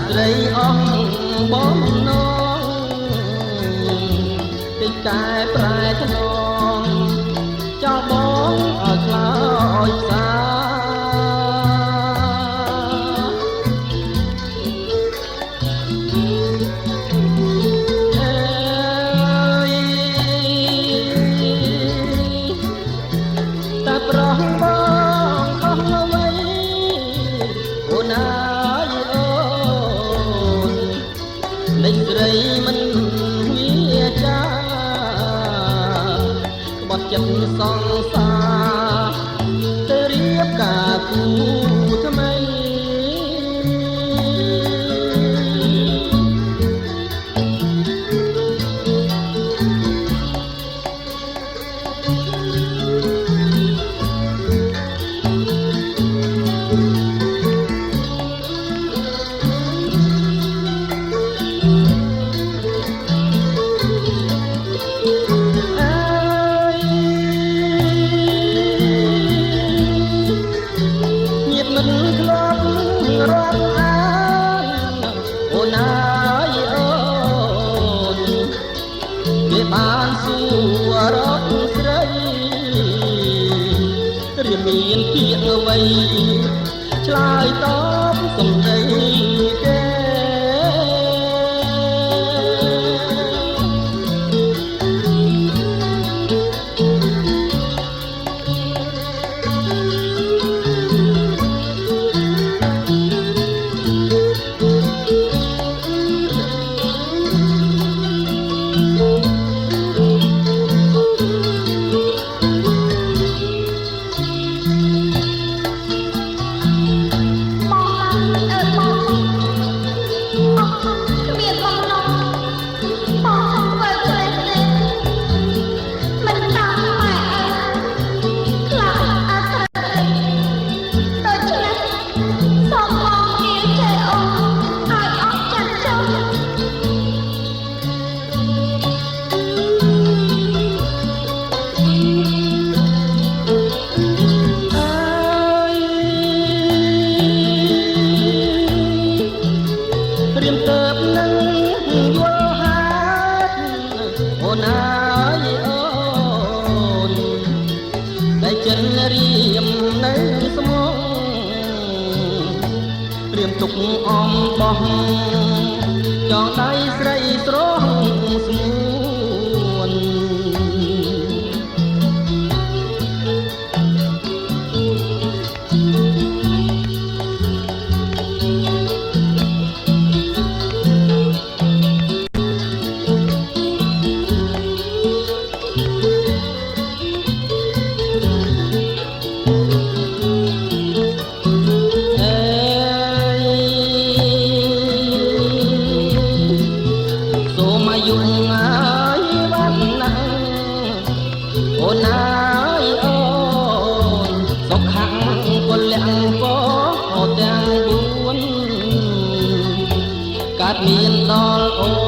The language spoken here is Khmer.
ស្រីអស់បំណងទីកែប្រែថ្នងចោលបងឲ្យខ្លោចផ្សាតែប្រោះបងខុសអ្វីអូនណាលេចស្រីមិនវាចាក្បត់ចិត្តសង្សារទៅរៀបការគូថ្មីបានសួររកស្រីរៀនមានពាក្យអ្វីឆ្លើយតបសំដីគេរៀមទៅនឹងយល់ហាត់អូនអើយអូនតែចិនរៀមនៅស្មងរៀមទុកអំបោះចងដៃស្រីស្រស់ស្មួនអូនអើយអូនសុខខាងពលំពទាំង4កើតមានដល់អូ